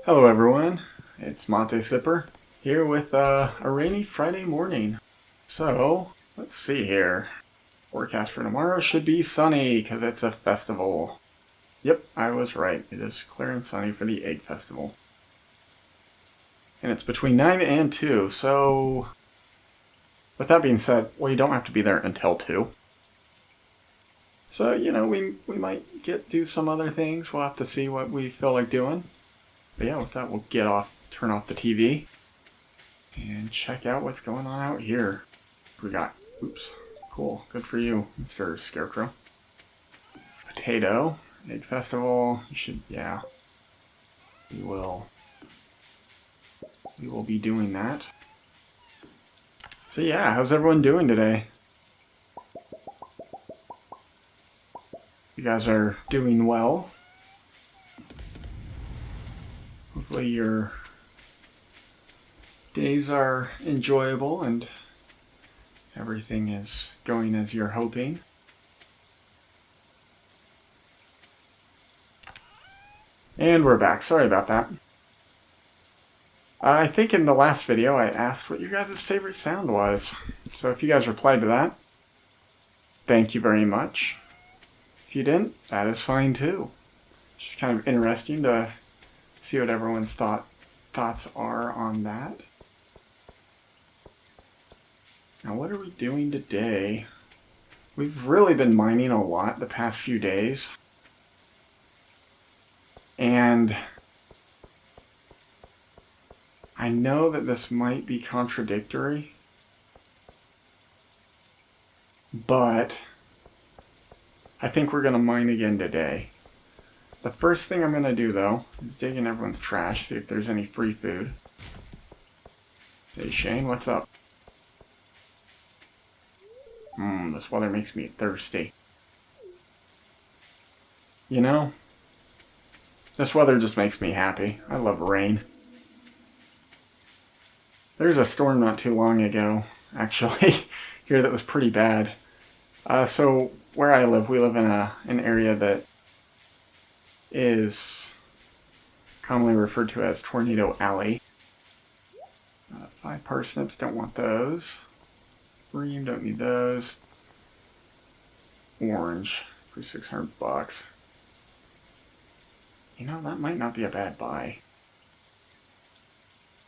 Hello everyone, it's Monte Sipper here with a rainy Friday morning. So, let's see here. Forecast for tomorrow should be sunny because it's a festival. Yep, I was right. It is clear and sunny for the Egg Festival. And it's between 9 and 2, so with that being said, we don't have to be there until 2. So, we might do some other things. We'll have to see what we feel like doing. But yeah, with that, we'll turn off the TV, and check out what's going on out here. We got, oops, cool, good for you, Mr. Scarecrow. Potato, Egg Festival, yeah, we will be doing that. So yeah, how's everyone doing today? You guys are doing well. Hopefully your days are enjoyable and everything is going as you're hoping. And we're back. Sorry about that. I think in the last video I asked what your guys' favorite sound was. So if you guys replied to that, thank you very much. If you didn't, that is fine too. Just kind of interesting to see what everyone's thoughts are on that. Now what are we doing today? We've really been mining a lot the past few days. And I know that this might be contradictory, but I think we're going to mine again today. The first thing I'm going to do, though, is dig in everyone's trash, see if there's any free food. Hey, Shane, what's up? This weather makes me thirsty. You know, this weather just makes me happy. I love rain. There's a storm not too long ago, actually, here that was pretty bad. So where I live, we live in an area that is commonly referred to as Tornado Alley. 5 parsnips, don't want those. Green, don't need those. Orange for $600. You know, that might not be a bad buy.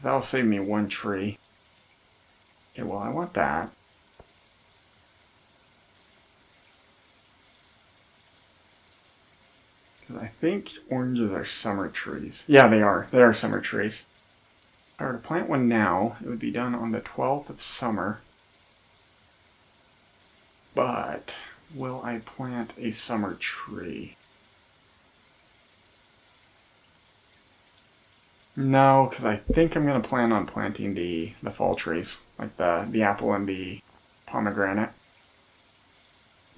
That'll save me 1 tree. Okay, well, I want that. Because I think oranges are summer trees. Yeah, they are. They are summer trees. If I were to plant one now, it would be done on the 12th of summer. But will I plant a summer tree? No, because I think I'm going to plan on planting the fall trees, like the apple and the pomegranate.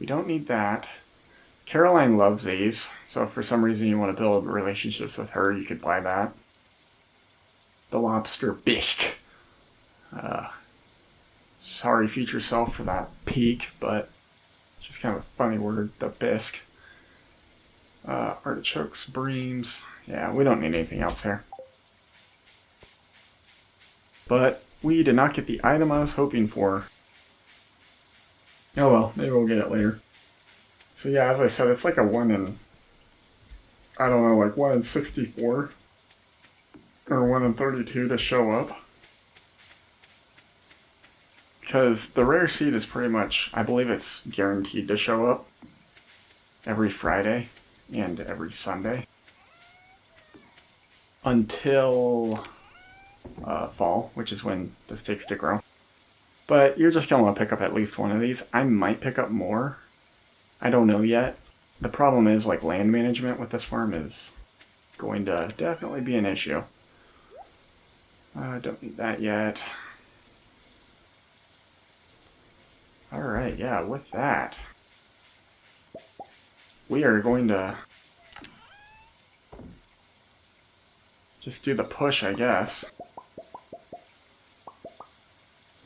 We don't need that. Caroline loves these, so if for some reason you want to build relationships with her, you could buy that. The lobster bisque. Sorry, future self, for that peak, but it's just kind of a funny word, the bisque. Artichokes, breams. Yeah, we don't need anything else here. But we did not get the item I was hoping for. Oh well, maybe we'll get it later. So yeah, as I said, it's like a 1 in, I don't know, like 1 in 64 or 1 in 32 to show up. Because the rare seed is pretty much, I believe it's guaranteed to show up every Friday and every Sunday until fall, which is when this takes to grow. But you're just going to want to pick up at least 1 of these. I might pick up more. I don't know yet. The problem is, like, land management with this farm is going to definitely be an issue. Don't need that yet. Alright, yeah, with that, we are going to just do the push, I guess.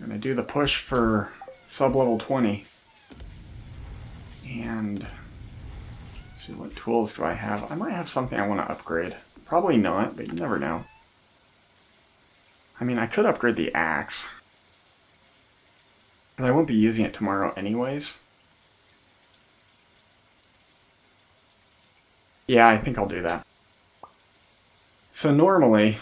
I'm going to do the push for sub-level 20. And let's see, what tools do I have? I might have something I want to upgrade. Probably not, but you never know. I mean, I could upgrade the axe. But I won't be using it tomorrow anyways. Yeah, I think I'll do that. So normally,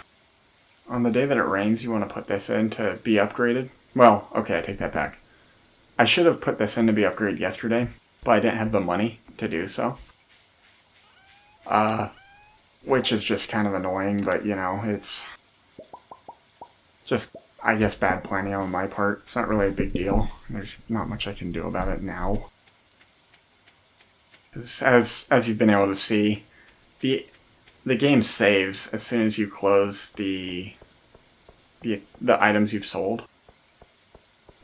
on the day that it rains, you want to put this in to be upgraded. Well, okay, I take that back. I should have put this in to be upgraded yesterday, but I didn't have the money to do so. Which is just kind of annoying, but you know, it's just, I guess, bad planning on my part. It's not really a big deal. There's not much I can do about it now. As you've been able to see, the game saves as soon as you close the items you've sold.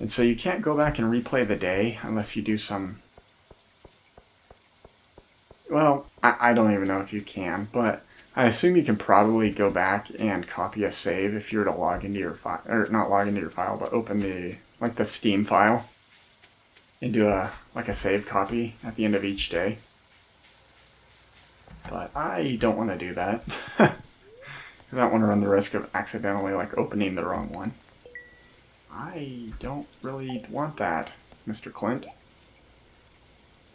And so you can't go back and replay the day unless you do some... Well, I don't even know if you can, but I assume you can probably go back and copy a save if you were to log into your file, or not log into your file, but open the Steam file and do a save copy at the end of each day. But I don't want to do that. Because I don't want to run the risk of accidentally opening the wrong one. I don't really want that, Mr. Clint.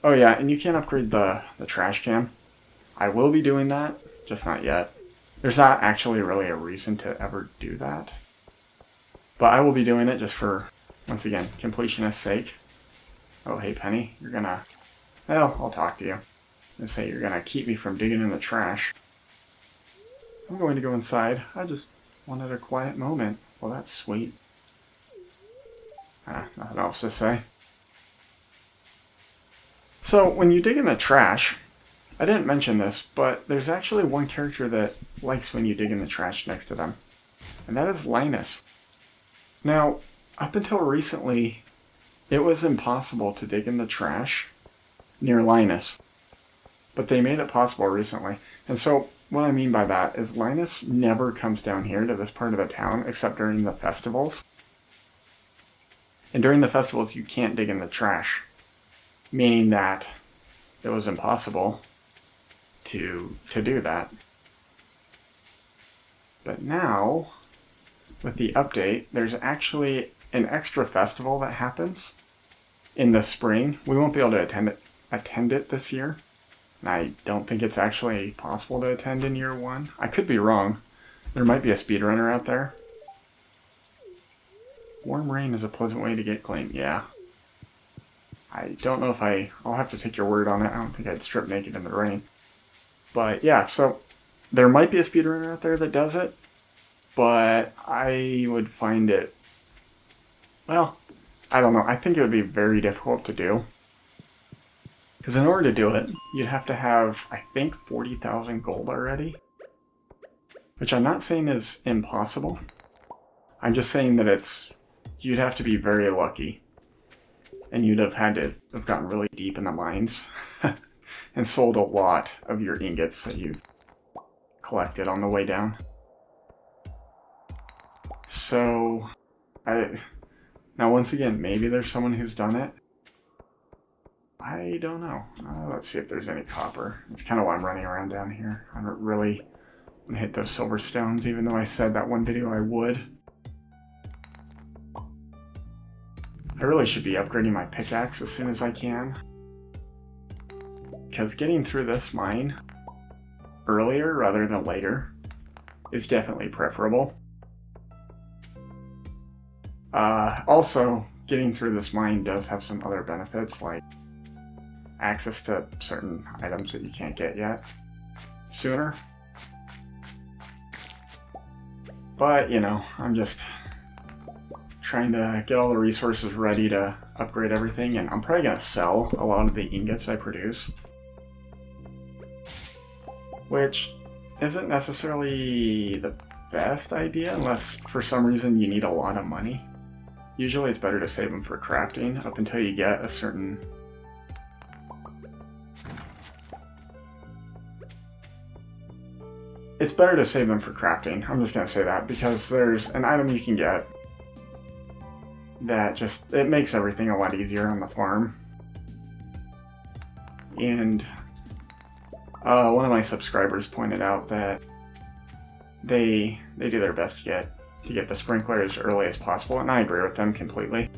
Oh yeah, and you can upgrade the trash can. I will be doing that, just not yet. There's not actually really a reason to ever do that. But I will be doing it just for, once again, completionist's sake. Oh, hey Penny, you're gonna... Well, I'll talk to you. And say you're gonna keep me from digging in the trash. I'm going to go inside. I just wanted a quiet moment. Well, that's sweet. Nothing else to say. So, when you dig in the trash, I didn't mention this, but there's actually one character that likes when you dig in the trash next to them. And that is Linus. Now, up until recently, it was impossible to dig in the trash near Linus. But they made it possible recently. And so, what I mean by that is Linus never comes down here to this part of the town except during the festivals. And during the festivals, you can't dig in the trash. Meaning that it was impossible to do that. But now, with the update, there's actually an extra festival that happens in the spring. We won't be able to attend it this year. And I don't think it's actually possible to attend in year one. I could be wrong. There might be a speedrunner out there. Warm rain is a pleasant way to get clean. Yeah. I don't know if I'll have to take your word on it. I don't think I'd strip naked in the rain. But yeah, so there might be a speedrunner out there that does it. But I would find it... Well, I don't know. I think it would be very difficult to do. Because in order to do it, you'd have to have, I think, 40,000 gold already. Which I'm not saying is impossible. I'm just saying that you'd have to be very lucky. And you'd have had to have gotten really deep in the mines. And sold a lot of your ingots that you've collected on the way down. So, now once again, maybe there's someone who's done it. I don't know. Let's see if there's any copper. That's kind of why I'm running around down here. I don't really want to hit those silver stones, even though I said that one video I would. I really should be upgrading my pickaxe as soon as I can. Because getting through this mine earlier rather than later is definitely preferable. Also, getting through this mine does have some other benefits, like access to certain items that you can't get yet sooner. But, you know, I'm just trying to get all the resources ready to upgrade everything, and I'm probably going to sell a lot of the ingots I produce. Which isn't necessarily the best idea unless for some reason you need a lot of money. Usually it's better to save them for crafting up until you get a certain... It's better to save them for crafting, I'm just going to say that, because there's an item you can get that just, it makes everything a lot easier on the farm. And one of my subscribers pointed out that they do their best to get the sprinkler as early as possible, and I agree with them completely.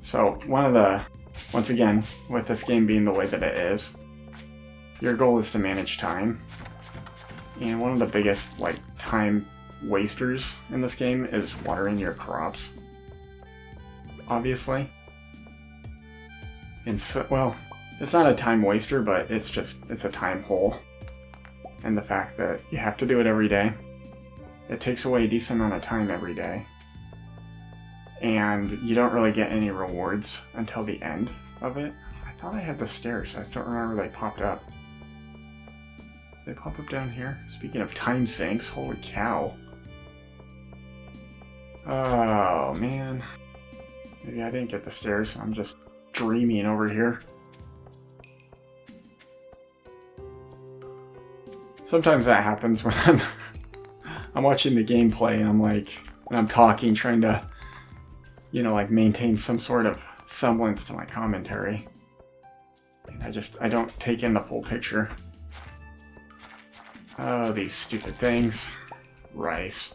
So once again, with this game being the way that it is, your goal is to manage time. And one of the biggest time wasters in this game is watering your crops. Obviously. And so, well, it's not a time waster, but it's a time hole. And the fact that you have to do it every day, it takes away a decent amount of time every day. And you don't really get any rewards until the end of it. I thought I had the stairs. I just don't remember they popped up. They pop up down here? Speaking of time sinks, holy cow. Oh, man. Maybe I didn't get the stairs. I'm just dreaming over here. Sometimes that happens when I'm watching the gameplay and I'm talking, trying to, maintain some sort of semblance to my commentary. And I don't take in the full picture. Oh, these stupid things. Rice.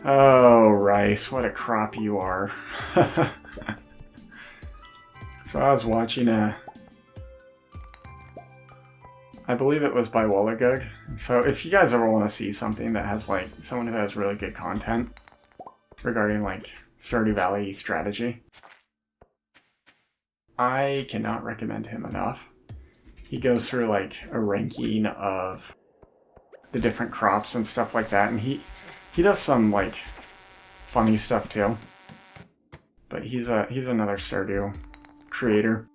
Oh, rice, what a crop you are. So I was watching I believe it was by Wallagug. So if you guys ever want to see something that has someone who has really good content regarding Stardew Valley strategy, I cannot recommend him enough. He goes through a ranking of the different crops and stuff like that, and he does some funny stuff too. But he's another Stardew creator.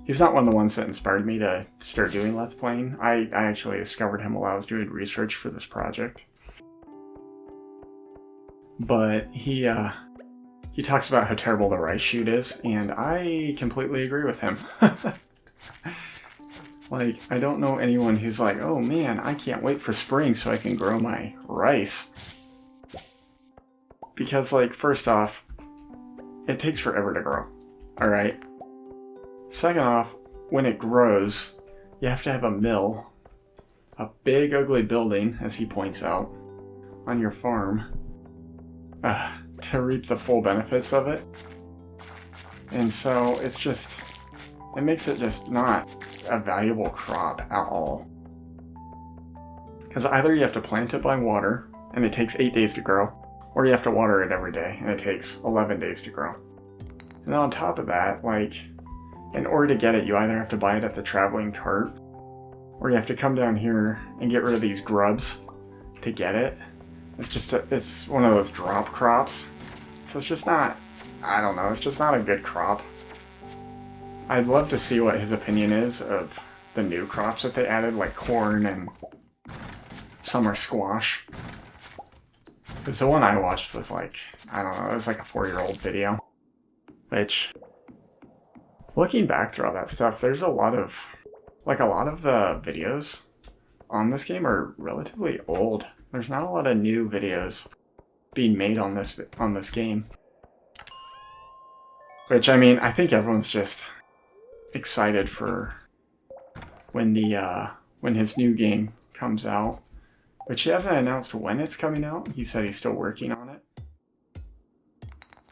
He's not one of the ones that inspired me to start doing Let's Playing. I actually discovered him while I was doing research for this project. But he talks about how terrible the rice shoot is, and I completely agree with him. I don't know anyone who's oh man, I can't wait for spring so I can grow my rice. Because, first off, it takes forever to grow, alright? Second off, when it grows, you have to have a mill, a big ugly building, as he points out, on your farm, to reap the full benefits of it. And so, it makes it just not a valuable crop at all. Because either you have to plant it by water, and it takes 8 days to grow, or you have to water it every day, and it takes 11 days to grow. And then on top of that, in order to get it, you either have to buy it at the traveling cart, or you have to come down here and get rid of these grubs to get it. It's one of those drop crops. So it's just not, I don't know, it's just not a good crop. I'd love to see what his opinion is of the new crops that they added, like corn and summer squash. Because the one I watched was I don't know, it was a 4-year-old video. Which, looking back through all that stuff, there's a lot of the videos on this game are relatively old. There's not a lot of new videos being made on this game. Which, I think everyone's just excited for when his new game comes out. Which he hasn't announced when it's coming out. He said he's still working on it.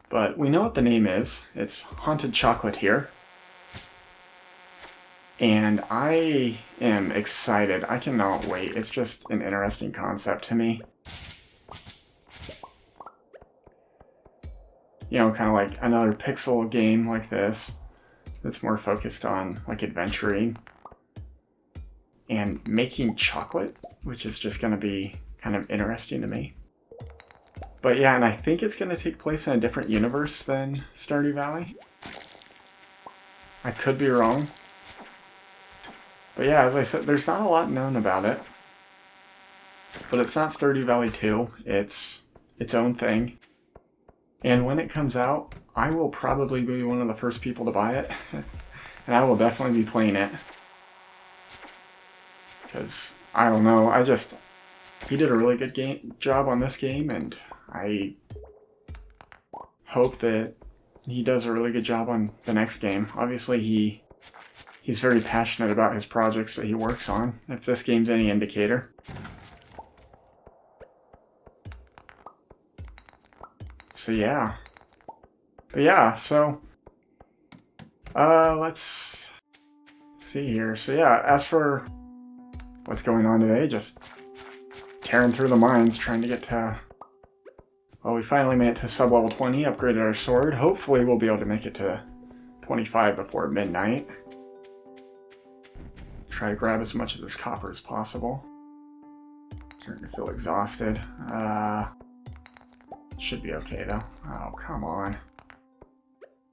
But we know what the name is. It's Haunted Chocolatier. And I am excited. I cannot wait. It's just an interesting concept to me. Kind of like another pixel game like this. That's more focused on adventuring. And making chocolate, which is just going to be kind of interesting to me. But yeah, and I think it's going to take place in a different universe than Stardew Valley. I could be wrong. But yeah, as I said, there's not a lot known about it. But it's not Stardew Valley 2. It's its own thing. And when it comes out, I will probably be one of the first people to buy it. And I will definitely be playing it. Because, I don't know, he did a really good job on this game, and I hope that he does a really good job on the next game. Obviously, he he's very passionate about his projects that he works on, if this game's any indicator. So yeah. But yeah, so let's see here. So yeah, as for what's going on today, just tearing through the mines, trying to get to... Well, we finally made it to sub-level 20, upgraded our sword. Hopefully we'll be able to make it to 25 before midnight. Try to grab as much of this copper as possible. Starting to feel exhausted. Should be okay though. Oh, come on.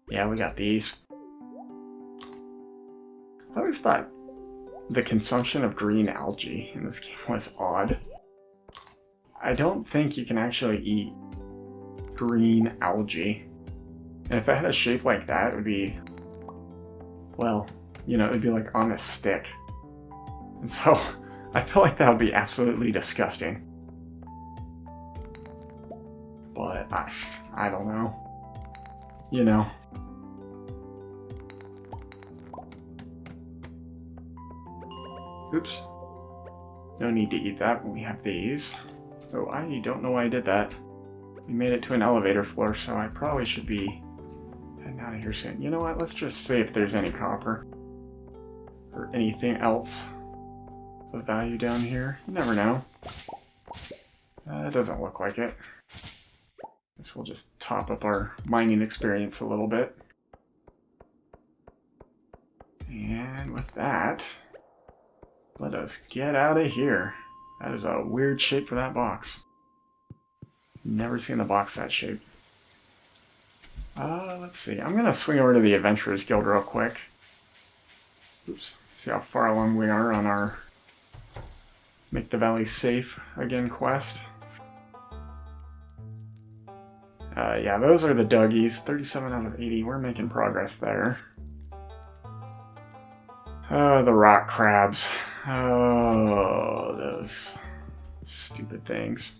Yeah, we got these. I always thought the consumption of green algae in this game was odd. I don't think you can actually eat green algae. And if it had a shape like that, it would be, well, you know, it would be like on a stick. And so, I feel like that would be absolutely disgusting. But, I don't know. You know. Oops. No need to eat that when we have these. Oh, I don't know why I did that. We made it to an elevator floor, so I probably should be heading out of here soon. You know what? Let's just see if there's any copper. Or anything else of value down here. You never know. It doesn't look like it. Guess we'll just top up our mining experience a little bit. And with that, let us get out of here. That is a weird shape for that box. Never seen the box that shape. Let's see. I'm gonna swing over to the Adventurers Guild real quick. Oops. See how far along we are on our Make the Valley Safe Again quest. Yeah, those are the Dougies. 37 out of 80. We're making progress there. The rock crabs. Oh, those stupid things.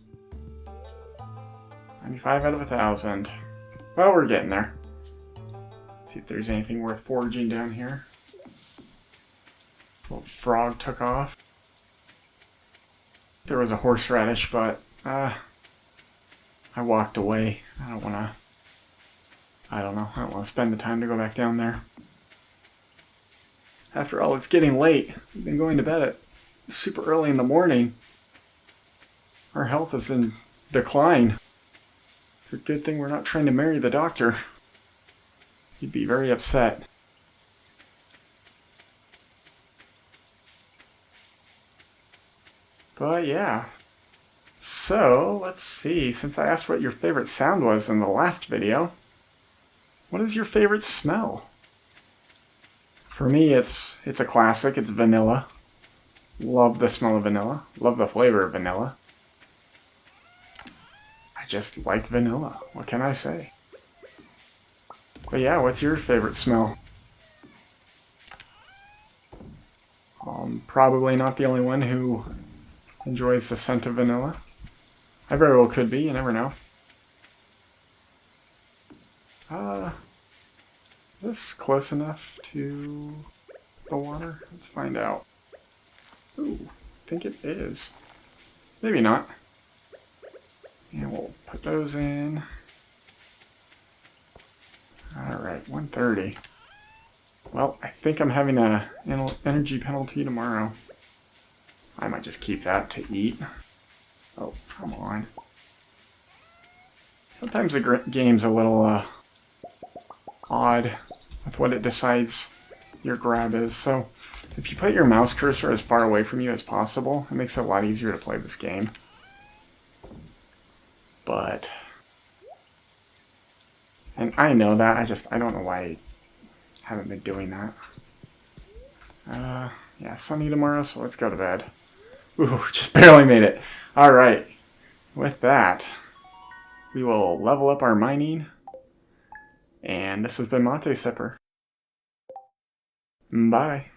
95 out of 1,000. Well, we're getting there. Let's see if there's anything worth foraging down here. Little frog took off. There was a horseradish, but I walked away. I don't know. I don't want to spend the time to go back down there. After all, it's getting late. We've been going to bed at super early in the morning. Our health is in decline. It's a good thing we're not trying to marry the doctor. He'd be very upset. But yeah. So, let's see. Since I asked what your favorite sound was in the last video, what is your favorite smell? For me, it's a classic. It's vanilla. Love the smell of vanilla. Love the flavor of vanilla. I just like vanilla. What can I say? But yeah, what's your favorite smell? I'm probably not the only one who enjoys the scent of vanilla. I very well could be, you never know. Is this close enough to the water? Let's find out. Ooh, I think it is. Maybe not. And we'll put those in. Alright, 130. Well, I think I'm having an energy penalty tomorrow. I might just keep that to eat. Oh, come on. Sometimes the game's a little odd with what it decides your grab is. So if you put your mouse cursor as far away from you as possible, it makes it a lot easier to play this game. But... and I know that, I don't know why I haven't been doing that. Yeah, sunny tomorrow, so let's go to bed. Ooh, just barely made it. Alright, with that, we will level up our mining. And this has been Mate Sipper. Bye.